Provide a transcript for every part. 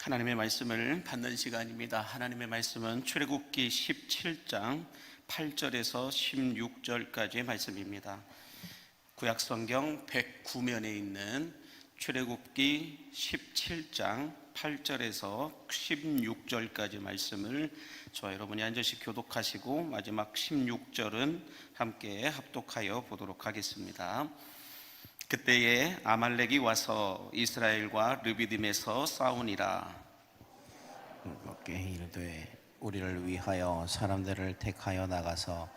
하나님의 말씀을 받는 시간입니다. 하나님의 말씀은 출애굽기 17장 8절에서 16절까지의 말씀입니다. 구약성경 109면에 있는 출애굽기 17장 8절에서 16절까지 말씀을 저와 여러분이 한 절씩 교독하시고 마지막 16절은 함께 합독하여 보도록 하겠습니다. 그때에 아말렉이 와서 이스라엘과 르비딤에서 싸우니라. 이르되 우리를 위하여 사람들을 택하여 나가서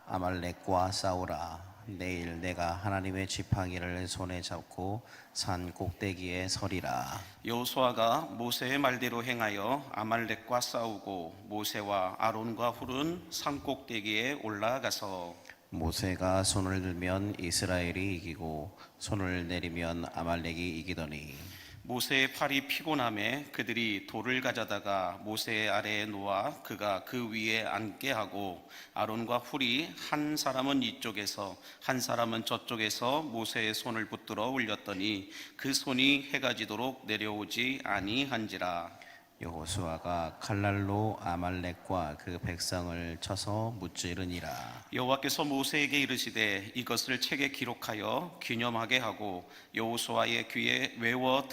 아말렉과 싸우라. 내일 내가 하나님의 지팡이를 손에 잡고 산 꼭대기에 서리라. 여호수아가 모세의 말대로 행하여 아말렉과 싸우고 모세와 아론과 훌은 산 꼭대기에 올라가서 모세가 손을 들면 이스라엘이 이기고 손을 내리면 아말렉이 이기더니 모세의 팔이 피곤함에 그들이 돌을 가져다가 모세의 아래에 놓아 그가 그 위에 앉게 하고 아론과 훌이 한 사람은 이쪽에서 한 사람은 저쪽에서 모세의 손을 붙들어 올렸더니 그 손이 해가 지도록 내려오지 아니한지라. 여호수아가 칼날로 아말렉과 그 백성을 쳐서 무찌르니라. 여호와께서 모세에게 이르시되 이것을 책에 기록하여 기념하게 하고 여호수아의 귀에 외워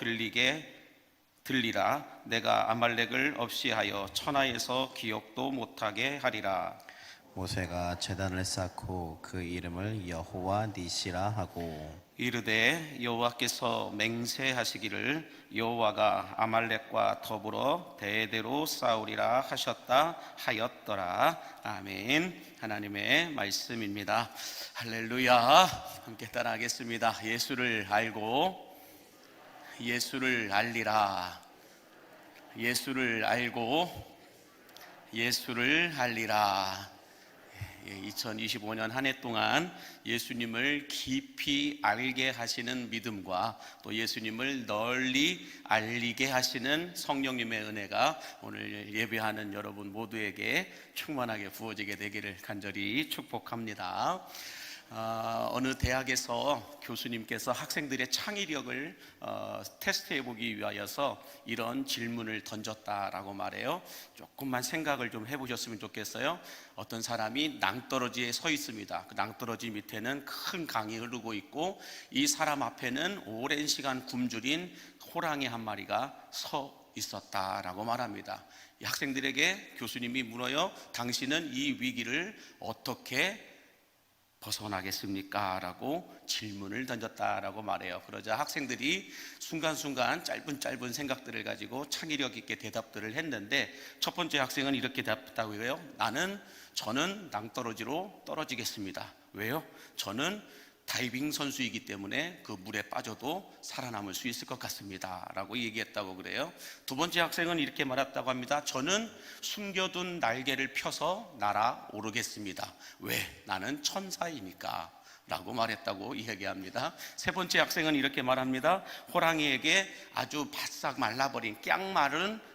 들리라. 내가 아말렉을 없이 하여 천하에서 기억도 못하게 하리라. 모세가 제단을 쌓고 그 이름을 여호와 니시라 하고 이르되 여호와께서 맹세하시기를 여호와가 아말렉과 더불어 대대로 싸우리라 하셨다 하였더라. 아멘. 하나님의 말씀입니다. 할렐루야. 함께 따라하겠습니다. 예수를 알고 예수를 알리라. 예수를 알고 예수를 알리라. 2025년 한 해 동안 예수님을 깊이 알게 하시는 믿음과 또 예수님을 널리 알리게 하시는 성령님의 은혜가 오늘 예배하는 여러분 모두에게 충만하게 부어지게 되기를 간절히 축복합니다. 어느 대학에서 교수님께서 학생들의 창의력을 테스트해 보기 위하여서 이런 질문을 던졌다라고 말해요. 조금만 생각을 좀 해보셨으면 좋겠어요. 어떤 사람이 낭떠러지에 서 있습니다. 그 낭떠러지 밑에는 큰 강이 흐르고 있고 이 사람 앞에는 오랜 시간 굶주린 호랑이 한 마리가 서 있었다라고 말합니다. 이 학생들에게 교수님이 물어요. 당신은 이 위기를 어떻게 벗어나겠습니까? 라고 질문을 던졌다라고 말해요. 그러자 학생들이 순간순간 짧은 생각들을 가지고 창의력 있게 대답들을 했는데 첫 번째 학생은 이렇게 답했다고 해요. 저는 낭떠러지로 떨어지겠습니다. 왜요? 저는 다이빙 선수이기 때문에 그 물에 빠져도 살아남을 수 있을 것 같습니다 라고 얘기했다고 그래요. 두 번째 학생은 이렇게 말했다고 합니다. 저는 숨겨둔 날개를 펴서 날아오르겠습니다. 왜? 나는 천사이니까 라고 말했다고 이야기합니다. 세 번째 학생은 이렇게 말합니다. 호랑이에게 아주 바싹 말라버린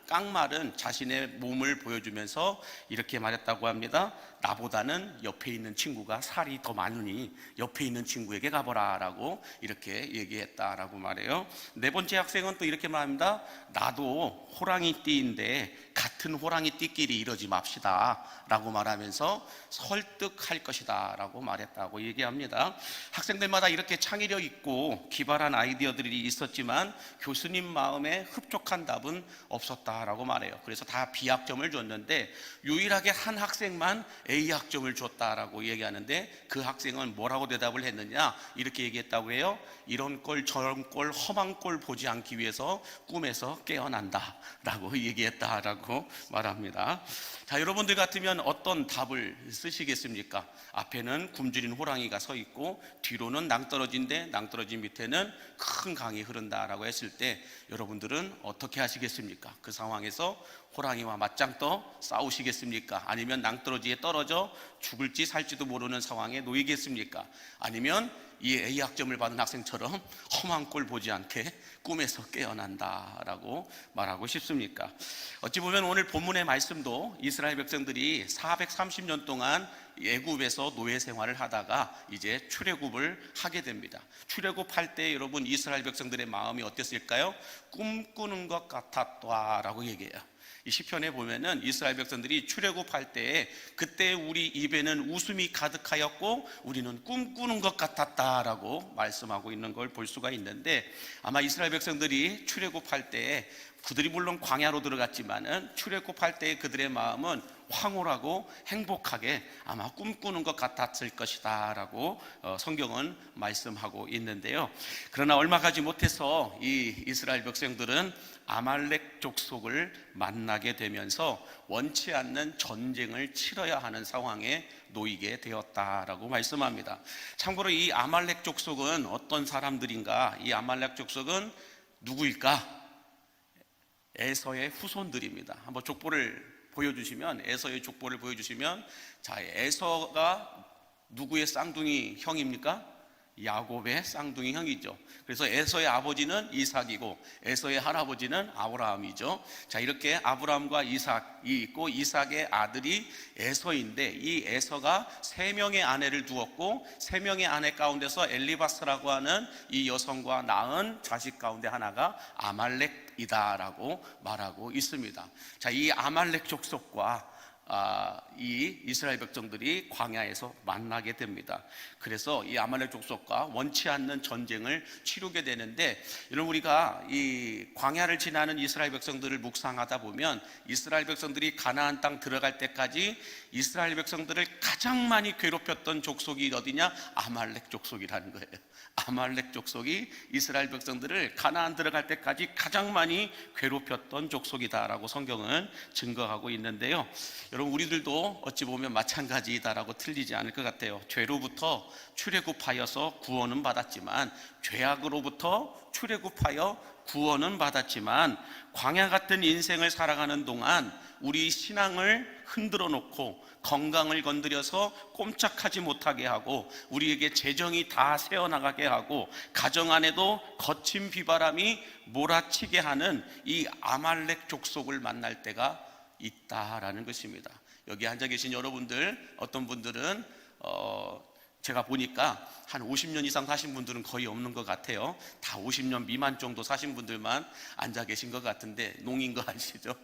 깡마른 자신의 몸을 보여주면서 이렇게 말했다고 합니다. 나보다는 옆에 있는 친구가 살이 더 많으니 옆에 있는 친구에게 가보라 라고 이렇게 얘기했다라고 말해요. 네 번째 학생은 또 이렇게 말합니다. 나도 호랑이띠인데 같은 호랑이띠끼리 이러지 맙시다 라고 말하면서 설득할 것이다 라고 말했다고 얘기합니다. 학생들마다 이렇게 창의력 있고 기발한 아이디어들이 있었지만 교수님 마음에 흡족한 답은 없었다라고 말해요. 그래서 다 B학점을 줬는데 유일하게 한 학생만 A학점을 줬다라고 얘기하는데 그 학생은 뭐라고 대답을 했느냐? 이렇게 얘기했다고 해요. 이런 꼴 저런 꼴 험한 꼴 보지 않기 위해서 꿈에서 깨어난다 라고 얘기했다라고 말합니다. 자, 여러분들 같으면 어떤 답을 쓰시겠습니까? 앞에는 굶주린 호랑이가 서 있고 뒤로는 낭떠러지인데 낭떠러지 밑에는 큰 강이 흐른다라고 했을 때 여러분들은 어떻게 하시겠습니까? 그 상황에서 호랑이와 맞짱 떠 싸우시겠습니까? 아니면 낭떠러지에 떨어져 죽을지 살지도 모르는 상황에 놓이겠습니까? 아니면 이 A학점을 받은 학생처럼 험한 꼴 보지 않게 꿈에서 깨어난다라고 말하고 싶습니까? 어찌 보면 오늘 본문의 말씀도 이스라엘 백성들이 430년 동안 애굽에서 노예 생활을 하다가 이제 출애굽을 하게 됩니다. 출애굽할 때 여러분 이스라엘 백성들의 마음이 어땠을까요? 꿈꾸는 것 같았다라고 얘기해요. 이 시편에 보면은 이스라엘 백성들이 출애굽할 때에 그때 우리 입에는 웃음이 가득하였고 우리는 꿈꾸는 것 같았다라고 말씀하고 있는 걸 볼 수가 있는데, 아마 이스라엘 백성들이 출애굽할 때에 그들이 물론 광야로 들어갔지만은 출애굽할 때의 그들의 마음은 황홀하고 행복하게 아마 꿈꾸는 것 같았을 것이다 라고 성경은 말씀하고 있는데요. 그러나 얼마 가지 못해서 이 이스라엘 백성들은 아말렉 족속을 만나게 되면서 원치 않는 전쟁을 치러야 하는 상황에 놓이게 되었다라고 말씀합니다. 참고로 이 아말렉 족속은 어떤 사람들인가? 이 아말렉 족속은 누구일까? 에서의 후손들입니다. 한번 족보를 보여주시면, 에서의 족보를 보여주시면, 자, 에서가 누구의 쌍둥이 형입니까? 야곱의 쌍둥이 형이죠. 그래서 에서의 아버지는 이삭이고 에서의 할아버지는 아브라함이죠. 자, 이렇게 아브라함과 이삭이 있고 이삭의 아들이 에서인데, 이 에서가 3명의 아내를 두었고 3명의 아내 가운데서 엘리바스라고 하는 이 여성과 낳은 자식 가운데 하나가 아말렉이다라고 말하고 있습니다. 자, 이 아말렉 족속과 이 이스라엘 백성들이 광야에서 만나게 됩니다. 그래서 이 아말렉 족속과 원치 않는 전쟁을 치르게 되는데, 여러분 우리가 이 광야를 지나는 이스라엘 백성들을 묵상하다 보면 이스라엘 백성들이 가나안 땅 들어갈 때까지 이스라엘 백성들을 가장 많이 괴롭혔던 족속이 어디냐? 아말렉 족속이라는 거예요. 아말렉 족속이 이스라엘 백성들을 가나안 들어갈 때까지 가장 많이 괴롭혔던 족속이다라고 성경은 증거하고 있는데요. 여러분 우리들도 어찌 보면 마찬가지다라고 틀리지 않을 것 같아요. 죄로부터 출애굽하여서 구원은 받았지만, 죄악으로부터 출애굽하여 구원은 받았지만, 광야 같은 인생을 살아가는 동안 우리 신앙을 흔들어 놓고 건강을 건드려서 꼼짝하지 못하게 하고 우리에게 재정이 다 새어나가게 하고 가정 안에도 거친 비바람이 몰아치게 하는 이 아말렉 족속을 만날 때가 있다라는 것입니다. 여기 앉아 계신 여러분들, 어떤 분들은 제가 보니까 한 50년 이상 사신 분들은 거의 없는 것 같아요. 다 50년 미만 정도 사신 분들만 앉아 계신 것 같은데 농인 거 아시죠?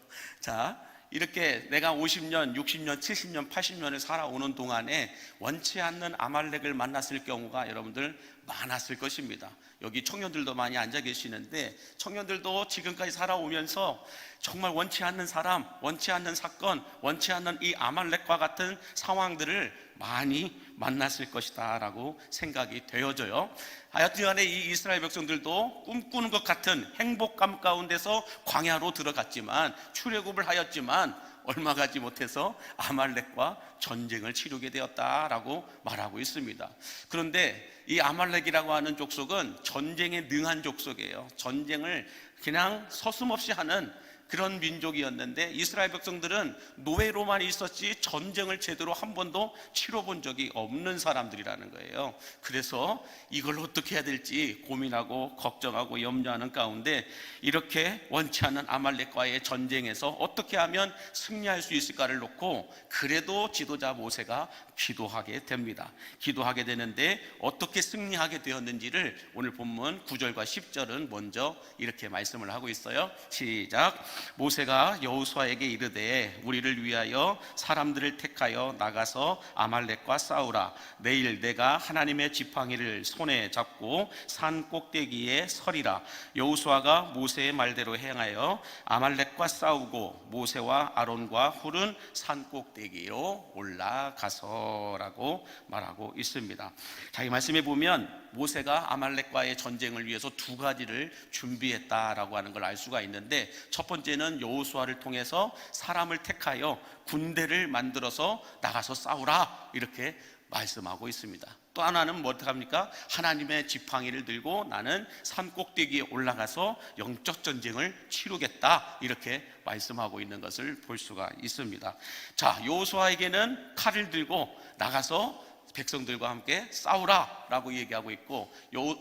자, 이렇게 내가 50년, 60년, 70년, 80년을 살아오는 동안에 원치 않는 아말렉을 만났을 경우가 여러분들 많았을 것입니다. 여기 청년들도 많이 앉아 계시는데, 청년들도 지금까지 살아오면서 정말 원치 않는 사람, 원치 않는 사건, 원치 않는 이 아말렉과 같은 상황들을 많이 만났을 것이다 라고 생각이 되어져요. 하여튼간에 이 이스라엘 백성들도 꿈꾸는 것 같은 행복감 가운데서 광야로 들어갔지만, 출애굽을 하였지만 얼마 가지 못해서 아말렉과 전쟁을 치르게 되었다라고 말하고 있습니다. 그런데 이 아말렉이라고 하는 족속은 전쟁에 능한 족속이에요. 전쟁을 그냥 서슴없이 하는 그런 민족이었는데, 이스라엘 백성들은 노예로만 있었지 전쟁을 제대로 한 번도 치러본 적이 없는 사람들이라는 거예요. 그래서 이걸 어떻게 해야 될지 고민하고 걱정하고 염려하는 가운데, 이렇게 원치 않는 아말렉과의 전쟁에서 어떻게 하면 승리할 수 있을까를 놓고 그래도 지도자 모세가 기도하게 됩니다. 기도하게 되는데 어떻게 승리하게 되었는지를 오늘 본문 9절과 10절은 먼저 이렇게 말씀을 하고 있어요. 시작. 모세가 여호수아에게 이르되 우리를 위하여 사람들을 택하여 나가서 아말렉과 싸우라. 내일 내가 하나님의 지팡이를 손에 잡고 산 꼭대기에 서리라. 여호수아가 모세의 말대로 행하여 아말렉과 싸우고 모세와 아론과 훌은 산 꼭대기로 올라가서라고 말하고 있습니다. 자, 이 말씀에 보면 모세가 아말렉과의 전쟁을 위해서 2가지를 준비했다라고 하는 걸 알 수가 있는데, 첫 번째는 여호수아를 통해서 사람을 택하여 군대를 만들어서 나가서 싸우라 이렇게 말씀하고 있습니다. 또 하나는 뭐 합니까? 하나님의 지팡이를 들고 나는 산 꼭대기에 올라가서 영적 전쟁을 치르겠다 이렇게 말씀하고 있는 것을 볼 수가 있습니다. 자, 여호수아에게는 칼을 들고 나가서 백성들과 함께 싸우라라고 얘기하고 있고,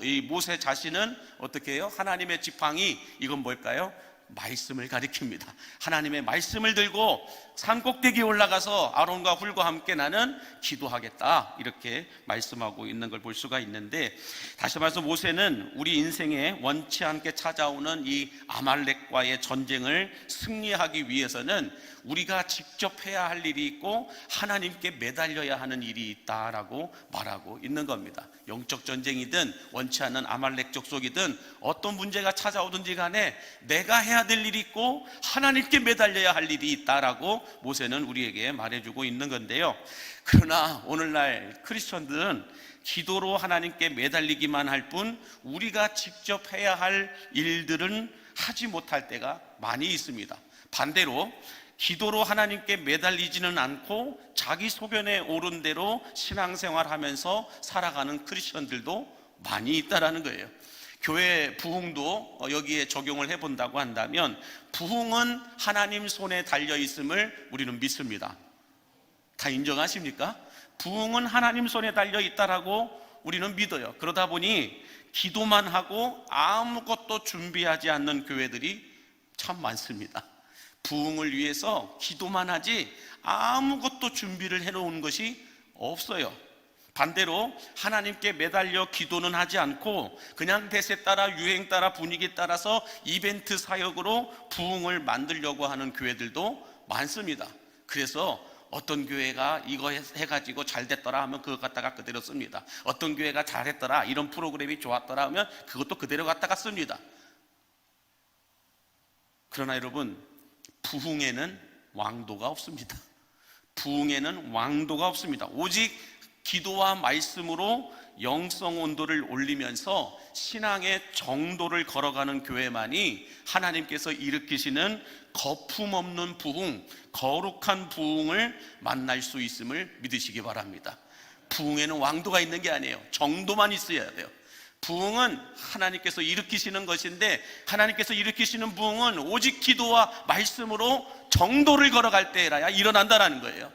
이 모세 자신은 어떻게 해요? 하나님의 지팡이, 이건 뭘까요? 말씀을 가리킵니다. 하나님의 말씀을 들고 산꼭대기에 올라가서 아론과 훌과 함께 나는 기도하겠다, 이렇게 말씀하고 있는 걸 볼 수가 있는데, 다시 말해서 모세는 우리 인생에 원치 않게 찾아오는 이 아말렉과의 전쟁을 승리하기 위해서는 우리가 직접 해야 할 일이 있고 하나님께 매달려야 하는 일이 있다라고 말하고 있는 겁니다. 영적 전쟁이든 원치 않는 아말렉 족속이든 어떤 문제가 찾아오든지 간에 내가 해야 될 일이 있고 하나님께 매달려야 할 일이 있다라고 모세는 우리에게 말해주고 있는 건데요. 그러나 오늘날 크리스천들은 기도로 하나님께 매달리기만 할 뿐 우리가 직접 해야 할 일들은 하지 못할 때가 많이 있습니다. 반대로 기도로 하나님께 매달리지는 않고 자기 소견에 오른 대로 신앙생활하면서 살아가는 크리스천들도 많이 있다라는 거예요. 교회 부흥도 여기에 적용을 해본다고 한다면, 부흥은 하나님 손에 달려있음을 우리는 믿습니다. 다 인정하십니까? 부흥은 하나님 손에 달려있다라고 우리는 믿어요. 그러다 보니 기도만 하고 아무것도 준비하지 않는 교회들이 참 많습니다. 부흥을 위해서 기도만 하지 아무것도 준비를 해놓은 것이 없어요. 반대로 하나님께 매달려 기도는 하지 않고 그냥 대세 따라, 유행 따라, 분위기 따라서 이벤트 사역으로 부흥을 만들려고 하는 교회들도 많습니다. 그래서 어떤 교회가 이거 해가지고 잘 됐더라 하면 그것 갖다가 그대로 씁니다. 어떤 교회가 잘했더라, 이런 프로그램이 좋았더라 하면 그것도 그대로 갖다가 씁니다. 그러나 여러분, 부흥에는 왕도가 없습니다. 부흥에는 왕도가 없습니다. 오직 기도와 말씀으로 영성 온도를 올리면서 신앙의 정도를 걸어가는 교회만이 하나님께서 일으키시는 거품 없는 부흥, 거룩한 부흥을 만날 수 있음을 믿으시기 바랍니다. 부흥에는 왕도가 있는 게 아니에요. 정도만 있어야 돼요. 부흥은 하나님께서 일으키시는 것인데, 하나님께서 일으키시는 부흥은 오직 기도와 말씀으로 정도를 걸어갈 때라야 일어난다는 거예요.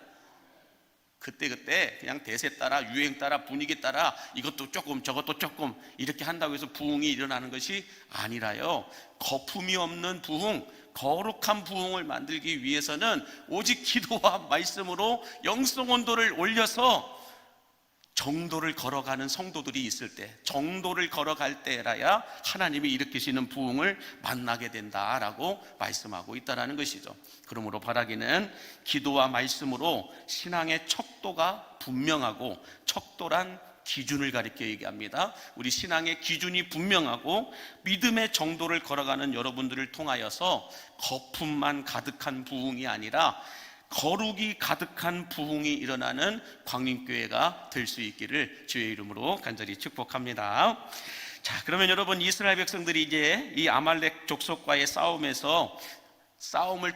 그때 그냥 대세 따라, 유행 따라, 분위기 따라 이것도 조금 저것도 조금 이렇게 한다고 해서 부흥이 일어나는 것이 아니라요, 거품이 없는 부흥, 거룩한 부흥을 만들기 위해서는 오직 기도와 말씀으로 영성 온도를 올려서 정도를 걸어가는 성도들이 있을 때, 정도를 걸어갈 때라야 하나님이 일으키시는 부흥을 만나게 된다라고 말씀하고 있다는 것이죠. 그러므로 바라기는 기도와 말씀으로 신앙의 척도가 분명하고, 척도란 기준을 가리켜 얘기합니다. 우리 신앙의 기준이 분명하고 믿음의 정도를 걸어가는 여러분들을 통하여서 거품만 가득한 부흥이 아니라 거룩이 가득한 부흥이 일어나는 광림교회가 될 수 있기를 주의 이름으로 간절히 축복합니다. 자, 그러면 여러분, 이스라엘 백성들이 이제 이 아말렉 족속과의 싸움을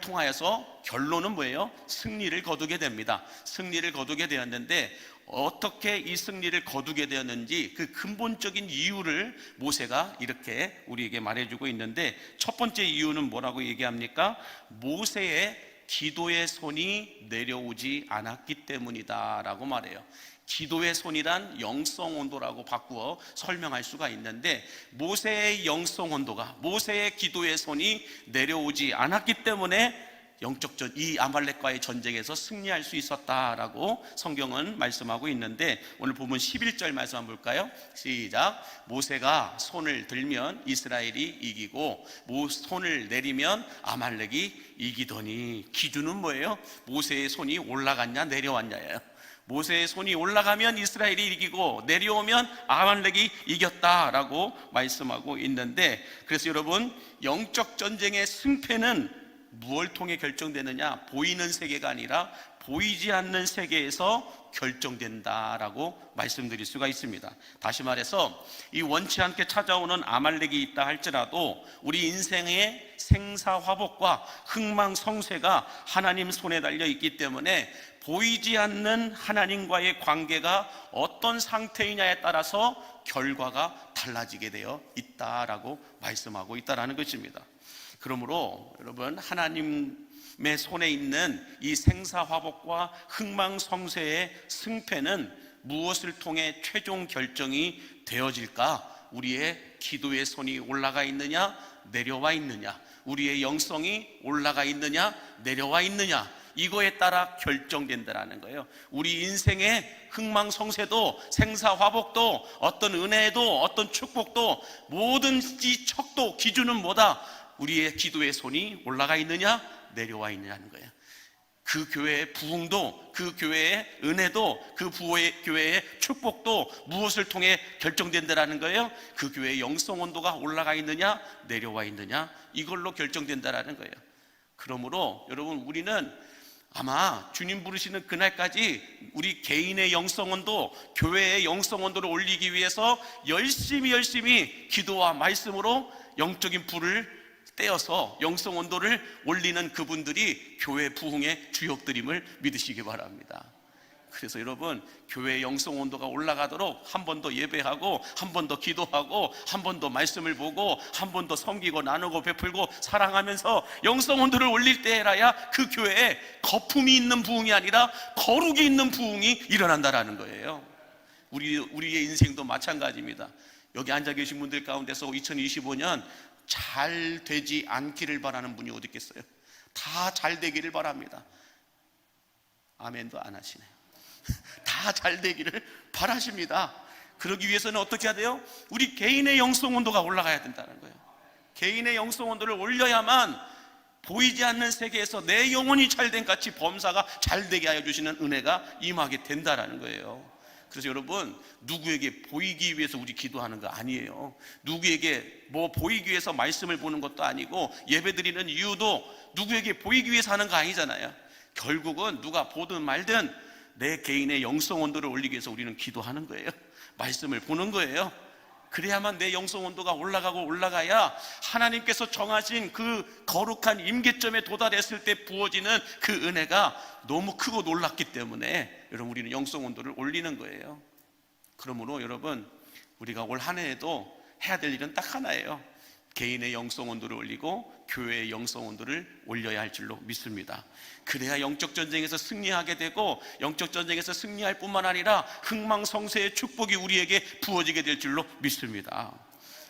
통하여서 결론은 뭐예요? 승리를 거두게 됩니다. 승리를 거두게 되었는데, 어떻게 이 승리를 거두게 되었는지 그 근본적인 이유를 모세가 이렇게 우리에게 말해주고 있는데, 첫 번째 이유는 뭐라고 얘기합니까? 모세의 기도의 손이 내려오지 않았기 때문이다 라고 말해요. 기도의 손이란 영성 온도라고 바꾸어 설명할 수가 있는데, 모세의 영성 온도가, 모세의 기도의 손이 내려오지 않았기 때문에 이 아말렉과의 전쟁에서 승리할 수 있었다라고 성경은 말씀하고 있는데, 오늘 보면 11절 말씀 한번 볼까요? 시작. 모세가 손을 들면 이스라엘이 이기고 손을 내리면 아말렉이 이기더니. 기준은 뭐예요? 모세의 손이 올라갔냐 내려왔냐예요. 모세의 손이 올라가면 이스라엘이 이기고 내려오면 아말렉이 이겼다라고 말씀하고 있는데, 그래서 여러분, 영적 전쟁의 승패는 무엇을 통해 결정되느냐? 보이는 세계가 아니라 보이지 않는 세계에서 결정된다라고 말씀드릴 수가 있습니다. 다시 말해서 이 원치 않게 찾아오는 아말렉이 있다 할지라도 우리 인생의 생사화복과 흥망성쇠가 하나님 손에 달려 있기 때문에 보이지 않는 하나님과의 관계가 어떤 상태이냐에 따라서 결과가 달라지게 되어 있다라고 말씀하고 있다라는 것입니다. 그러므로 여러분, 하나님의 손에 있는 이 생사화복과 흥망성쇠의 승패는 무엇을 통해 최종 결정이 되어질까? 우리의 기도의 손이 올라가 있느냐, 내려와 있느냐, 우리의 영성이 올라가 있느냐, 내려와 있느냐, 이거에 따라 결정된다는 거예요. 우리 인생의 흥망성쇠도, 생사화복도, 어떤 은혜도, 어떤 축복도, 뭐든지 척도, 기준은 뭐다? 우리의 기도의 손이 올라가 있느냐, 내려와 있느냐는 거예요. 그 교회의 부흥도, 그 교회의 은혜도, 그 교회의 축복도 무엇을 통해 결정된다는 거예요? 그 교회의 영성 온도가 올라가 있느냐, 내려와 있느냐, 이걸로 결정된다는 거예요. 그러므로 여러분, 우리는 아마 주님 부르시는 그날까지 우리 개인의 영성 온도, 교회의 영성 온도를 올리기 위해서 열심히 기도와 말씀으로 영적인 불을 떼어서 영성 온도를 올리는 그분들이 교회 부흥의 주역들임을 믿으시기 바랍니다. 그래서 여러분, 교회의 영성 온도가 올라가도록 한 번 더 예배하고, 한 번 더 기도하고, 한 번 더 말씀을 보고, 한 번 더 섬기고 나누고 베풀고 사랑하면서 영성 온도를 올릴 때라야 그 교회에 거품이 있는 부흥이 아니라 거룩이 있는 부흥이 일어난다라는 거예요. 우리의 인생도 마찬가지입니다. 여기 앉아 계신 분들 가운데서 2025년 잘 되지 않기를 바라는 분이 어디 있겠어요? 다 잘 되기를 바랍니다. 아멘도 안 하시네요. 다 잘 되기를 바라십니다. 그러기 위해서는 어떻게 해야 돼요? 우리 개인의 영성 온도가 올라가야 된다는 거예요. 개인의 영성 온도를 올려야만 보이지 않는 세계에서 내 영혼이 잘된 같이 범사가 잘되게 하여 주시는 은혜가 임하게 된다는 거예요. 그래서 여러분, 누구에게 보이기 위해서 우리 기도하는 거 아니에요. 누구에게 뭐 보이기 위해서 말씀을 보는 것도 아니고, 예배드리는 이유도 누구에게 보이기 위해서 하는 거 아니잖아요. 결국은 누가 보든 말든 내 개인의 영성 온도를 올리기 위해서 우리는 기도하는 거예요. 말씀을 보는 거예요. 그래야만 내 영성 온도가 올라가고 올라가야 하나님께서 정하신 그 거룩한 임계점에 도달했을 때 부어지는 그 은혜가 너무 크고 놀랍기 때문에 여러분, 우리는 영성 온도를 올리는 거예요. 그러므로 여러분, 우리가 올 한 해에도 해야 될 일은 딱 하나예요. 개인의 영성 온도를 올리고 교회의 영성 온도를 올려야 할 줄로 믿습니다. 그래야 영적 전쟁에서 승리하게 되고, 영적 전쟁에서 승리할 뿐만 아니라 흥망성쇠의 축복이 우리에게 부어지게 될 줄로 믿습니다.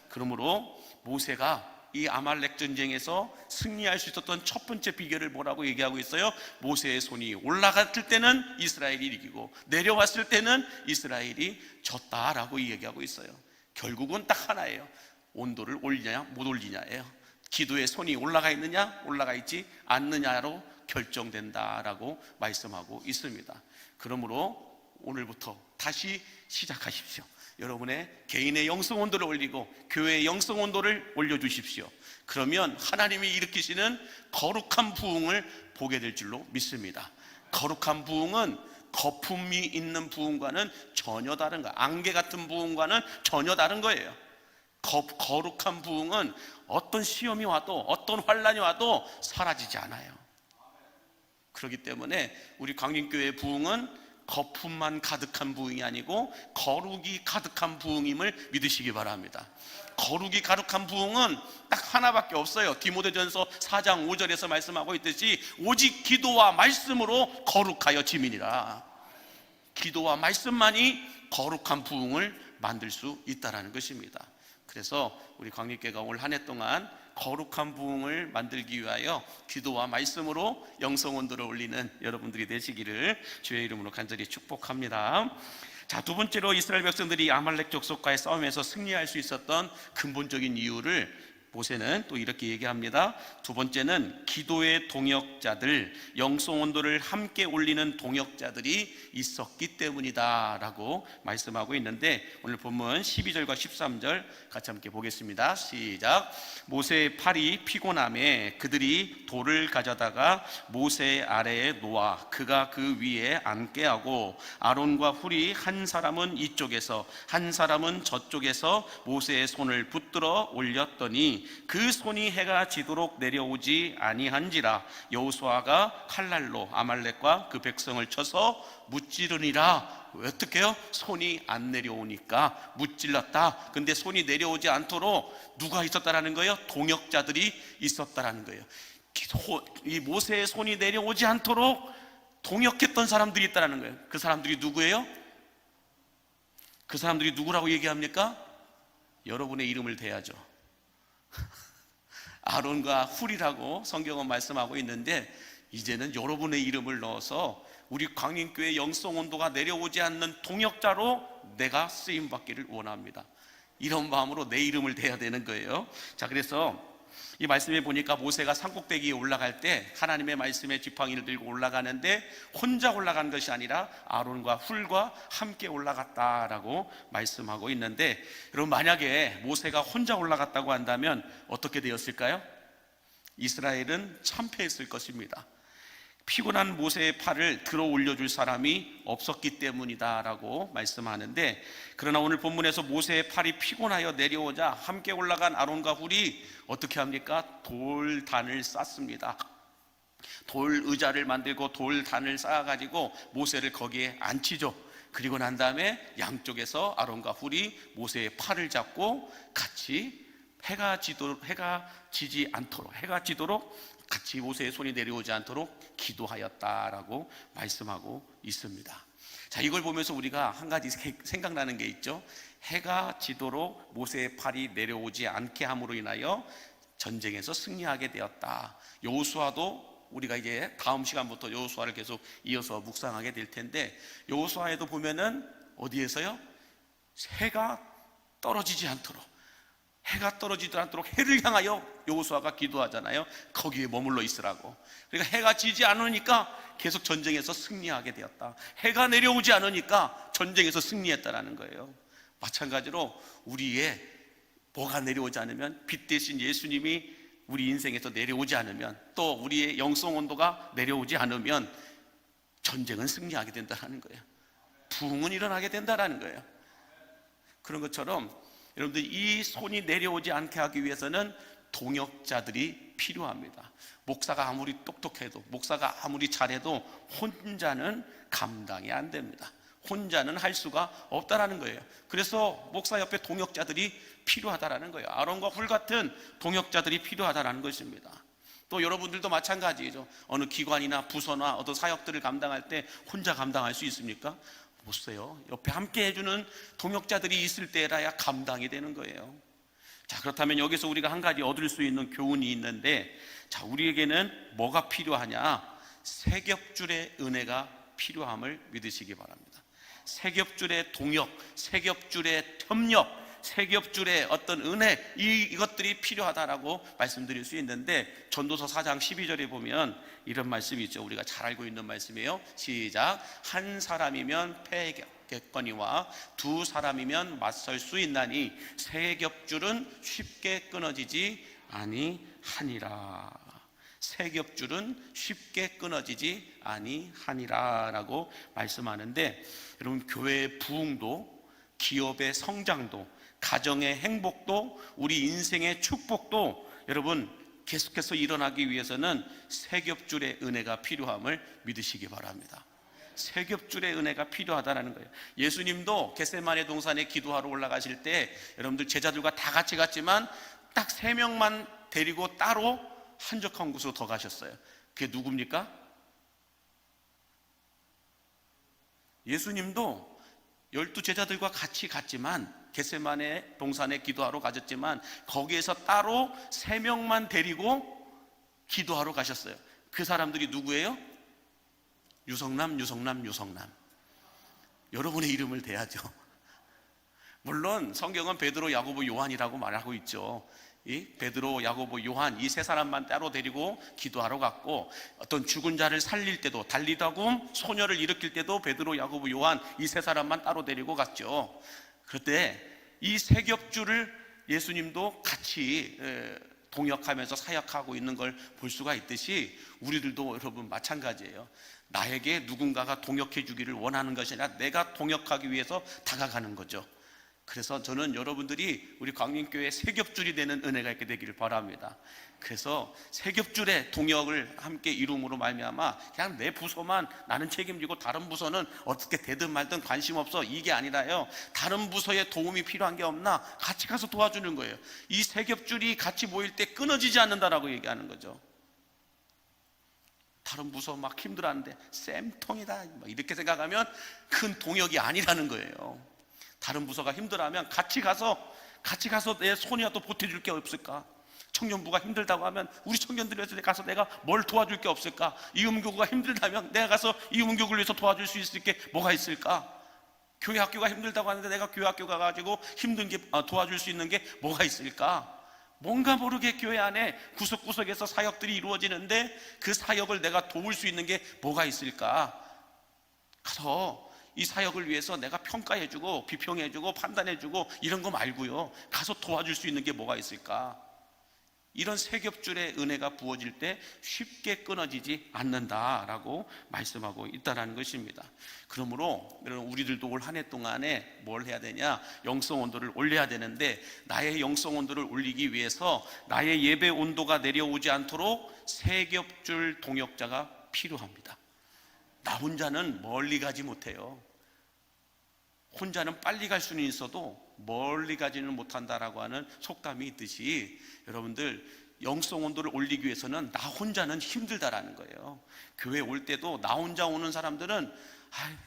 그러므로 모세가 이 아말렉 전쟁에서 승리할 수 있었던 첫 번째 비결을 뭐라고 얘기하고 있어요? 모세의 손이 올라갔을 때는 이스라엘이 이기고 내려왔을 때는 이스라엘이 졌다라고 얘기하고 있어요. 결국은 딱 하나예요. 온도를 올리냐 못 올리냐예요. 기도의 손이 올라가 있느냐 올라가 있지 않느냐로 결정된다라고 말씀하고 있습니다. 그러므로 오늘부터 다시 시작하십시오. 여러분의 개인의 영성 온도를 올리고 교회의 영성 온도를 올려주십시오. 그러면 하나님이 일으키시는 거룩한 부흥을 보게 될 줄로 믿습니다. 거룩한 부흥은 거품이 있는 부흥과는 전혀 다른 거예요. 안개 같은 부흥과는 전혀 다른 거예요. 거룩한 부흥은 어떤 시험이 와도, 어떤 환란이 와도 사라지지 않아요. 그렇기 때문에 우리 광림교회의 부흥은 거품만 가득한 부흥이 아니고 거룩이 가득한 부흥임을 믿으시기 바랍니다. 거룩이 가득한 부흥은 딱 하나밖에 없어요. 디모데전서 4장 5절에서 말씀하고 있듯이 오직 기도와 말씀으로 거룩하여 지민이라. 기도와 말씀만이 거룩한 부흥을 만들 수 있다는 것입니다. 그래서 우리 광림교회가 올 한 해 동안 거룩한 부흥을 만들기 위하여 기도와 말씀으로 영성 온도를 올리는 여러분들이 되시기를 주의 이름으로 간절히 축복합니다. 자, 두 번째로 이스라엘 백성들이 아말렉 족속과의 싸움에서 승리할 수 있었던 근본적인 이유를 모세는 또 이렇게 얘기합니다. 두 번째는 기도의 동역자들, 영성 온도를 함께 올리는 동역자들이 있었기 때문이다 라고 말씀하고 있는데, 오늘 본문 12절과 13절 같이 함께 보겠습니다. 시작. 모세의 팔이 피곤함에 그들이 돌을 가져다가 모세 아래에 놓아 그가 그 위에 앉게 하고, 아론과 훌이 한 사람은 이쪽에서 한 사람은 저쪽에서 모세의 손을 붙들어 올렸더니 그 손이 해가 지도록 내려오지 아니한지라. 여호수아가 칼날로 아말렉과 그 백성을 쳐서 무찌르니라. 어떻게 해요? 손이 안 내려오니까 무찔렀다. 근데 손이 내려오지 않도록 누가 있었다라는 거예요? 동역자들이 있었다라는 거예요. 이 모세의 손이 내려오지 않도록 동역했던 사람들이 있다라는 거예요. 그 사람들이 누구예요? 그 사람들이 누구라고 얘기합니까? 여러분의 이름을 대야죠. 아론과 훌이라고 성경은 말씀하고 있는데, 이제는 여러분의 이름을 넣어서 우리 광림교회 영성 온도가 내려오지 않는 동역자로 내가 쓰임받기를 원합니다. 이런 마음으로 내 이름을 대야 되는 거예요. 자, 그래서 이 말씀에 보니까 모세가 산꼭대기에 올라갈 때 하나님의 말씀의 지팡이를 들고 올라가는데 혼자 올라간 것이 아니라 아론과 훌과 함께 올라갔다라고 말씀하고 있는데, 여러분, 만약에 모세가 혼자 올라갔다고 한다면 어떻게 되었을까요? 이스라엘은 참패했을 것입니다. 피곤한 모세의 팔을 들어 올려줄 사람이 없었기 때문이다라고 말씀하는데, 그러나 오늘 본문에서 모세의 팔이 피곤하여 내려오자 함께 올라간 아론과 훌이 어떻게 합니까? 돌단을 쌓습니다. 돌 의자를 만들고 돌단을 쌓아가지고 모세를 거기에 앉히죠. 그리고 난 다음에 양쪽에서 아론과 훌이 모세의 팔을 잡고 같이 해가 지지 않도록, 해가 지도록 같이 모세의 손이 내려오지 않도록 기도하였다라고 말씀하고 있습니다. 자, 이걸 보면서 우리가 한 가지 생각나는 게 있죠. 해가 지도록 모세의 팔이 내려오지 않게 함으로 인하여 전쟁에서 승리하게 되었다. 여호수아도 우리가 이제 다음 시간부터 여호수아를 계속 이어서 묵상하게 될 텐데, 여호수아에도 보면은 어디에서요? 해가 떨어지지 않도록, 해가 떨어지지 않도록 해를 향하여 여호수아가 기도하잖아요. 거기에 머물러 있으라고. 그러니까 해가 지지 않으니까 계속 전쟁에서 승리하게 되었다. 해가 내려오지 않으니까 전쟁에서 승리했다라는 거예요. 마찬가지로 우리의 뭐가 내려오지 않으면, 빛 대신 예수님이 우리 인생에서 내려오지 않으면, 또 우리의 영성 온도가 내려오지 않으면 전쟁은 승리하게 된다는 거예요. 부흥은 일어나게 된다는 거예요. 그런 것처럼 여러분들, 이 손이 내려오지 않게 하기 위해서는 동역자들이 필요합니다. 목사가 아무리 똑똑해도, 목사가 아무리 잘해도 혼자는 감당이 안 됩니다. 혼자는 할 수가 없다라는 거예요. 그래서 목사 옆에 동역자들이 필요하다라는 거예요. 아론과 훌 같은 동역자들이 필요하다라는 것입니다. 또 여러분들도 마찬가지죠. 어느 기관이나 부서나 어떤 사역들을 감당할 때 혼자 감당할 수 있습니까? 못 써요. 옆에 함께 해주는 동역자들이 있을 때라야 감당이 되는 거예요. 자, 그렇다면 여기서 우리가 한 가지 얻을 수 있는 교훈이 있는데, 자, 우리에게는 뭐가 필요하냐? 세겹줄의 은혜가 필요함을 믿으시기 바랍니다. 세겹줄의 동역, 세겹줄의 협력, 세겹줄의 어떤 은혜, 이것들이 필요하다라고 말씀드릴 수 있는데, 전도서 4장 12절에 보면 이런 말씀이 있죠. 우리가 잘 알고 있는 말씀이에요. 시작. 한 사람이면 패겠거니와 두 사람이면 맞설 수 있나니 세겹줄은 쉽게 끊어지지 아니하니라. 세겹줄은 쉽게 끊어지지 아니하니라 라고 말씀하는데, 여러분, 교회의 부흥도, 기업의 성장도, 가정의 행복도, 우리 인생의 축복도 여러분 계속해서 일어나기 위해서는 세겹줄의 은혜가 필요함을 믿으시기 바랍니다. 세겹줄의 은혜가 필요하다는 거예요. 예수님도 겟세마네 동산에 기도하러 올라가실 때 여러분들 제자들과 다 같이 갔지만 딱 3명만 데리고 따로 한적한 곳으로 더 가셨어요. 그게 누굽니까? 예수님도 12 제자들과 같이 갔지만, 겟세마네 동산에 기도하러 가셨지만 거기에서 따로 3명만 데리고 기도하러 가셨어요. 그 사람들이 누구예요? 유성남. 여러분의 이름을 대야죠. 물론 성경은 베드로, 야고보, 요한이라고 말하고 있죠. 이 베드로, 야고보, 요한, 이 3사람만 따로 데리고 기도하러 갔고, 어떤 죽은 자를 살릴 때도, 달리다굼 소녀를 일으킬 때도 베드로, 야고보, 요한, 이 3사람만 따로 데리고 갔죠. 그때 이 세겹줄을 예수님도 같이 동역하면서 사역하고 있는 걸 볼 수가 있듯이, 우리들도 여러분 마찬가지예요. 나에게 누군가가 동역해 주기를 원하는 것이 아니라 내가 동역하기 위해서 다가가는 거죠. 그래서 저는 여러분들이 우리 광림교회 세겹줄이 되는 은혜가 있게 되기를 바랍니다. 그래서 세겹줄의 동역을 함께 이룸으로 말미암아 그냥 내 부서만 나는 책임지고 다른 부서는 어떻게 되든 말든 관심 없어, 이게 아니라요, 다른 부서에 도움이 필요한 게 없나 같이 가서 도와주는 거예요. 이 세겹줄이 같이 모일 때 끊어지지 않는다라고 얘기하는 거죠. 다른 부서 막 힘들어하는데 쌤통이다 이렇게 생각하면 큰 동역이 아니라는 거예요. 다른 부서가 힘들어하면 같이 가서 내 손이라도 보태줄 게 없을까? 청년부가 힘들다고 하면 우리 청년들이 위해서 가서 내가 뭘 도와줄 게 없을까? 이음교구가 힘들다면 내가 가서 이음교구를 위해서 도와줄 수 있을 게 뭐가 있을까? 교회 학교가 힘들다고 하는데 내가 교회 학교 가가지고 힘든 게 도와줄 수 있는 게 뭐가 있을까? 뭔가 모르게 교회 안에 구석구석에서 사역들이 이루어지는데 그 사역을 내가 도울 수 있는 게 뭐가 있을까? 가서 이 사역을 위해서 내가 평가해주고 비평해주고 판단해주고 이런 거 말고요, 가서 도와줄 수 있는 게 뭐가 있을까? 이런 세 겹줄의 은혜가 부어질 때 쉽게 끊어지지 않는다라고 말씀하고 있다는 것입니다. 그러므로 여러분, 우리들도 올 한 해 동안에 뭘 해야 되냐? 영성 온도를 올려야 되는데, 나의 영성 온도를 올리기 위해서 나의 예배 온도가 내려오지 않도록 세 겹줄 동역자가 필요합니다. 나 혼자는 멀리 가지 못해요. 혼자는 빨리 갈 수는 있어도 멀리 가지는 못한다라고 하는 속담이 있듯이, 여러분들 영성 온도를 올리기 위해서는 나 혼자는 힘들다라는 거예요. 교회 올 때도 나 혼자 오는 사람들은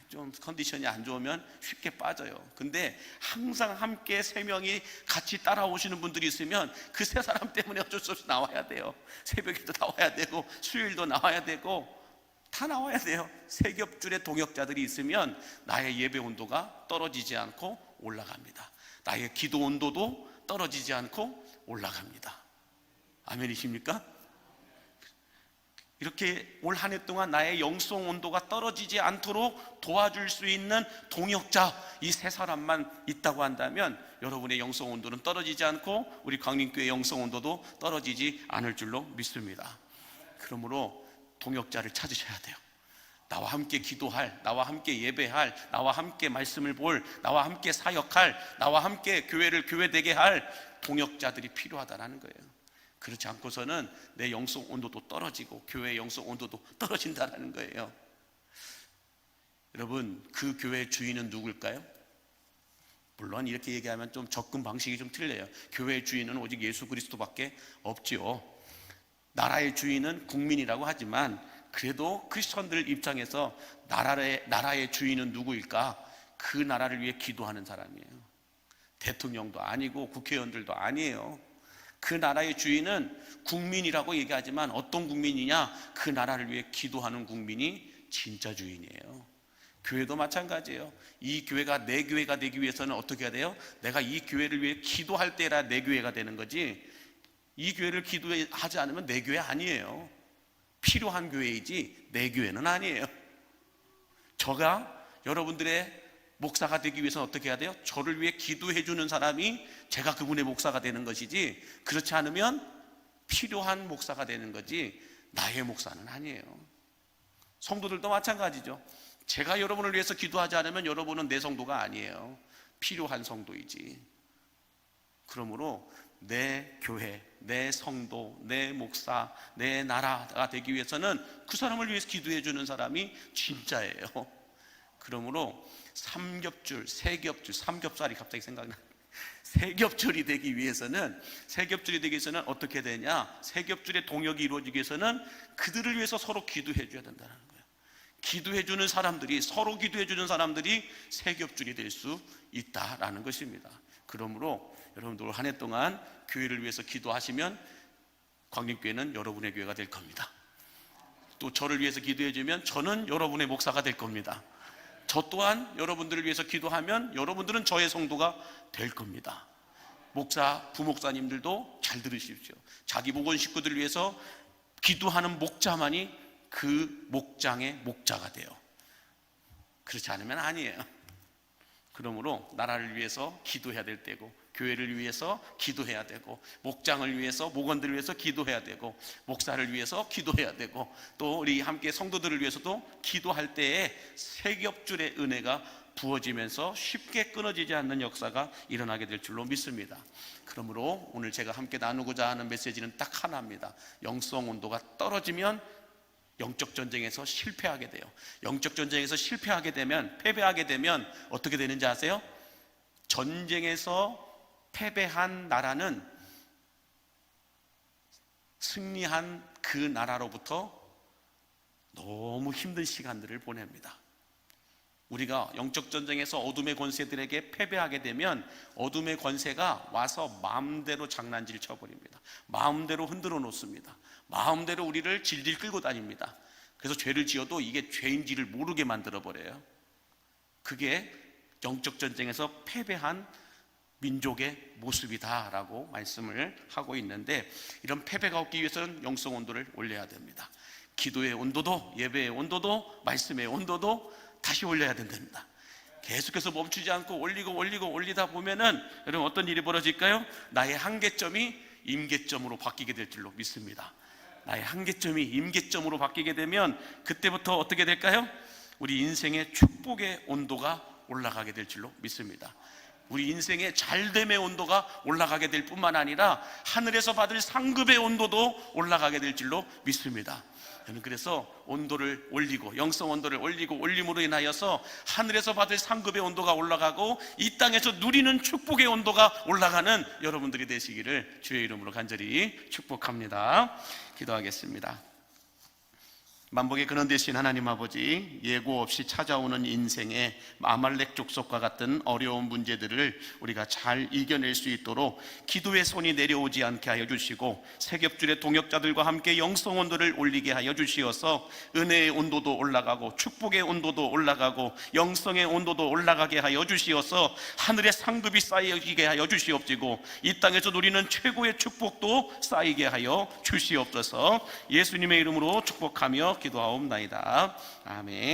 좀 컨디션이 안 좋으면 쉽게 빠져요. 근데 항상 함께 세 명이 같이 따라오시는 분들이 있으면 그 세 사람 때문에 어쩔 수 없이 나와야 돼요. 새벽에도 나와야 되고 수요일도 나와야 되고 다 나와야 돼요. 세 겹줄의 동역자들이 있으면 나의 예배 온도가 떨어지지 않고 올라갑니다. 나의 기도 온도도 떨어지지 않고 올라갑니다. 아멘이십니까? 이렇게 올 한 해 동안 나의 영성 온도가 떨어지지 않도록 도와줄 수 있는 동역자, 이 세 사람만 있다고 한다면 여러분의 영성 온도는 떨어지지 않고 우리 광림교회 영성 온도도 떨어지지 않을 줄로 믿습니다. 그러므로 동역자를 찾으셔야 돼요. 나와 함께 기도할, 나와 함께 예배할, 나와 함께 말씀을 볼, 나와 함께 사역할, 나와 함께 교회를 교회되게 할 동역자들이 필요하다는 거예요. 그렇지 않고서는 내 영성 온도도 떨어지고 교회의 영성 온도도 떨어진다는 거예요. 여러분, 그 교회의 주인은 누굴까요? 물론 이렇게 얘기하면 좀 접근 방식이 좀 틀려요. 교회의 주인은 오직 예수 그리스도밖에 없지요. 나라의 주인은 국민이라고 하지만 그래도 크리스천들 입장에서 나라의 주인은 누구일까? 그 나라를 위해 기도하는 사람이에요. 대통령도 아니고 국회의원들도 아니에요. 그 나라의 주인은 국민이라고 얘기하지만 어떤 국민이냐? 그 나라를 위해 기도하는 국민이 진짜 주인이에요. 교회도 마찬가지예요. 이 교회가 내 교회가 되기 위해서는 어떻게 해야 돼요? 내가 이 교회를 위해 기도할 때라 내 교회가 되는 거지, 이 교회를 기도하지 않으면 내 교회 아니에요. 필요한 교회이지 내 교회는 아니에요. 저가 여러분들의 목사가 되기 위해서는 어떻게 해야 돼요? 저를 위해 기도해 주는 사람이 제가 그분의 목사가 되는 것이지, 그렇지 않으면 필요한 목사가 되는 거지 나의 목사는 아니에요. 성도들도 마찬가지죠. 제가 여러분을 위해서 기도하지 않으면 여러분은 내 성도가 아니에요. 필요한 성도이지. 그러므로 내 교회, 내 성도, 내 목사, 내 나라가 되기 위해서는 그 사람을 위해서 기도해 주는 사람이 진짜예요. 그러므로 삼겹줄, 세겹줄, 삼겹살이 갑자기 생각나. 세겹줄이 되기 위해서는 어떻게 되냐? 세겹줄의 동역이 이루어지기 위해서는 그들을 위해서 서로 기도해 줘야 된다는 거예요. 기도해 주는 사람들이, 서로 기도해 주는 사람들이 세겹줄이 될 수 있다라는 것입니다. 그러므로 여러분들 한 해 동안 교회를 위해서 기도하시면 광림교회는 여러분의 교회가 될 겁니다. 또 저를 위해서 기도해 주면 저는 여러분의 목사가 될 겁니다. 저 또한 여러분들을 위해서 기도하면 여러분들은 저의 성도가 될 겁니다. 목사, 부목사님들도 잘 들으십시오. 자기 목원 식구들을 위해서 기도하는 목자만이 그 목장의 목자가 돼요. 그렇지 않으면 아니에요. 그러므로 나라를 위해서 기도해야 될 때고, 교회를 위해서 기도해야 되고, 목장을 위해서, 목원들을 위해서 기도해야 되고, 목사를 위해서 기도해야 되고, 또 우리 함께 성도들을 위해서도 기도할 때에 세겹줄의 은혜가 부어지면서 쉽게 끊어지지 않는 역사가 일어나게 될 줄로 믿습니다. 그러므로 오늘 제가 함께 나누고자 하는 메시지는 딱 하나입니다. 영성 온도가 떨어지면 영적 전쟁에서 실패하게 돼요. 영적 전쟁에서 실패하게 되면, 패배하게 되면 어떻게 되는지 아세요? 전쟁에서 패배한 나라는 승리한 그 나라로부터 너무 힘든 시간들을 보냅니다. 우리가 영적 전쟁에서 어둠의 권세들에게 패배하게 되면 어둠의 권세가 와서 마음대로 장난질 쳐버립니다. 마음대로 흔들어 놓습니다. 마음대로 우리를 질질 끌고 다닙니다. 그래서 죄를 지어도 이게 죄인지를 모르게 만들어 버려요. 그게 영적 전쟁에서 패배한 민족의 모습이다라고 말씀을 하고 있는데, 이런 패배가 없기 위해서는 영성 온도를 올려야 됩니다. 기도의 온도도, 예배의 온도도, 말씀의 온도도 다시 올려야 된답니다. 계속해서 멈추지 않고 올리다 보면은 여러분 어떤 일이 벌어질까요? 나의 한계점이 임계점으로 바뀌게 될 줄로 믿습니다. 나의 한계점이 임계점으로 바뀌게 되면 그때부터 어떻게 될까요? 우리 인생의 축복의 온도가 올라가게 될 줄로 믿습니다. 우리 인생의 잘됨의 온도가 올라가게 될 뿐만 아니라 하늘에서 받을 상급의 온도도 올라가게 될 줄로 믿습니다. 저는 그래서 온도를 올리고, 영성 온도를 올리고 올림으로 인하여서 하늘에서 받을 상급의 온도가 올라가고 이 땅에서 누리는 축복의 온도가 올라가는 여러분들이 되시기를 주의 이름으로 간절히 축복합니다. 기도하겠습니다. 만복의 근원 되신 하나님 아버지, 예고 없이 찾아오는 인생의 아말렉 족속과 같은 어려운 문제들을 우리가 잘 이겨낼 수 있도록 기도의 손이 내려오지 않게 하여 주시고, 세겹줄의 동역자들과 함께 영성 온도를 올리게 하여 주시어서 은혜의 온도도 올라가고 축복의 온도도 올라가고 영성의 온도도 올라가게 하여 주시어서 하늘의 상급이 쌓이게 하여 주시옵시고 이 땅에서 누리는 최고의 축복도 쌓이게 하여 주시옵소서. 예수님의 이름으로 축복하며 기도하옵나이다. 아멘.